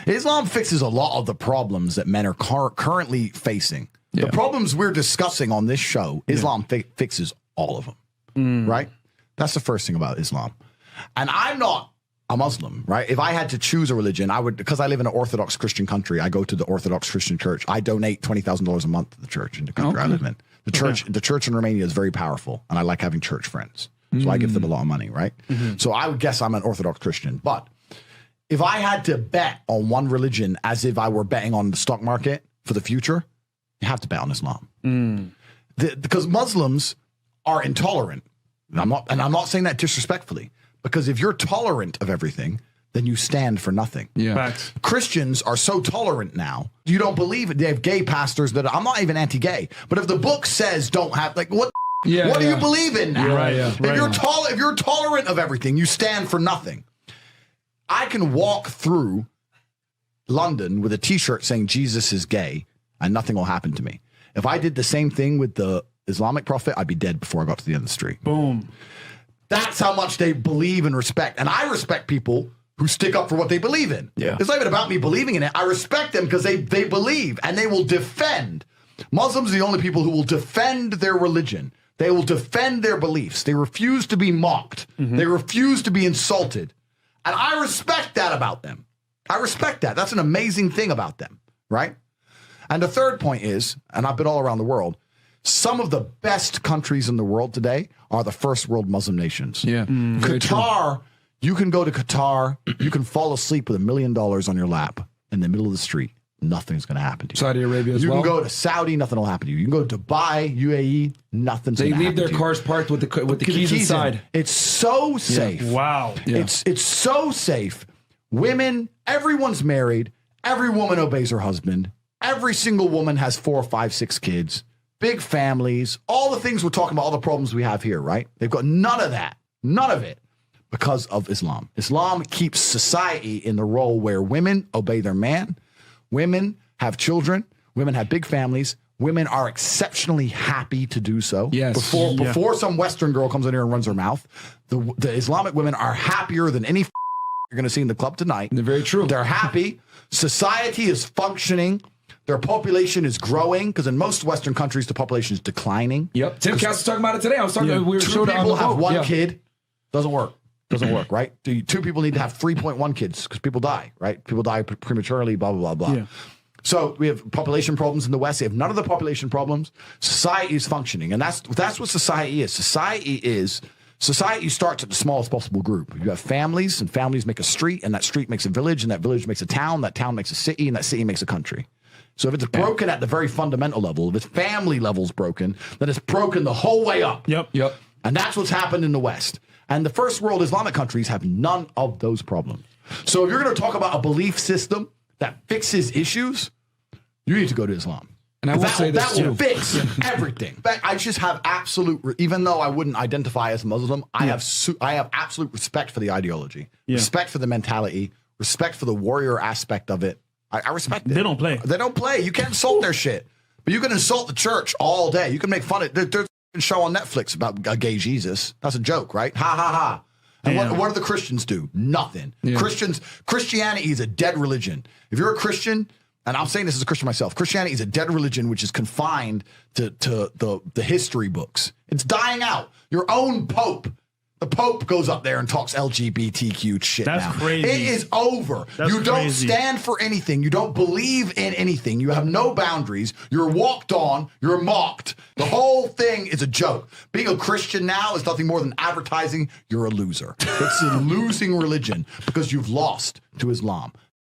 Islam fixes a lot of the problems that men are currently facing. The problems we're discussing on this show, Islam fixes all of them, right? That's the first thing about Islam. And I'm not a Muslim, right? If I had to choose a religion, I would, because I live in an Orthodox Christian country, I go to the Orthodox Christian church. I donate $20,000 a month to the church in the country I live in. The church in Romania is very powerful, and I like having church friends. So I give them a lot of money, right? So I would guess I'm an Orthodox Christian. But if I had to bet on one religion as if I were betting on the stock market for the future, you have to bet on Islam. Because Muslims are intolerant. And I'm not saying that disrespectfully, because if you're tolerant of everything, then you stand for nothing. Facts. Christians are so tolerant now. You don't believe it. They have gay pastors that I'm not even anti-gay, but if the book says don't have, like, what do you believe in now? If you're tolerant of everything, you stand for nothing. I can walk through London with a t-shirt saying Jesus is gay and nothing will happen to me. If I did the same thing with the Islamic prophet, I'd be dead before I got to the end of the street. Boom. That's how much they believe and respect. And I respect people who stick up for what they believe in. It's not even about me believing in it. I respect them because they believe and they will defend. Muslims are the only people who will defend their religion. They will defend their beliefs. They refuse to be mocked. They refuse to be insulted. And I respect that about them. I respect that. That's an amazing thing about them, right? And the third point is, and I've been all around the world, some of the best countries in the world today are the first world Muslim nations. Qatar, you can go to Qatar, you can fall asleep with $1 million on your lap in the middle of the street. Nothing's going to happen to you. Saudi Arabia as well. You can go to Saudi, nothing will happen to you. You can go to Dubai, UAE, nothing's going to happen to you. They leave their cars parked with the keys inside. It's so safe. Wow. It's so safe. Women, everyone's married. Every woman obeys her husband. Every single woman has 4, 5, 6 kids. Big families. All the things we're talking about, all the problems we have here, right? They've got none of that. None of it. Because of Islam. Islam keeps society in the role where women obey their man. Women have children. Women have big families. Women are exceptionally happy to do so. Before some Western girl comes in here and runs her mouth, the Islamic women are happier than any you're going to see in the club tonight. They're very true. They're happy. Society is functioning. Their population is growing because in most Western countries, the population is declining. Yep. Tim Cass was talking about it today. I was talking. We were 2 people have 1 kid. Doesn't work. Doesn't work, right? 2 people need to have 3.1 kids because people die, right? People die prematurely, blah, blah, blah, blah. So we have population problems in the West. They have none of the population problems. Society is functioning. And that's what society is. Society starts at the smallest possible group. You have families, and families make a street, and that street makes a village, and that village makes a town, that town makes a city, and that city makes a country. So if it's broken at the very fundamental level, if its family level's broken, then it's broken the whole way up. Yep. And that's what's happened in the West. And the first world Islamic countries have none of those problems. So if you're going to talk about a belief system that fixes issues, you need to go to Islam. And I will say this that will fix everything. I just have absolute, even though I wouldn't identify as Muslim, I have absolute respect for the ideology, respect for the mentality, respect for the warrior aspect of it. I respect it. They don't play. They don't play. You can't insult their shit. But you can insult the church all day. You can make fun of it. There's a show on Netflix about a gay Jesus. That's a joke, right? Ha, ha, ha. And what do the Christians do? Nothing. Christianity is a dead religion. If you're a Christian, and I'm saying this as a Christian myself, Christianity is a dead religion which is confined to the history books. It's dying out. Your own Pope. The Pope goes up there and talks LGBTQ shit. That's crazy. It is over. You don't stand for anything. You don't believe in anything. You have no boundaries. You're walked on. You're mocked. The whole thing is a joke. Being a Christian now is nothing more than advertising you're a loser. It's a losing religion because you've lost to Islam.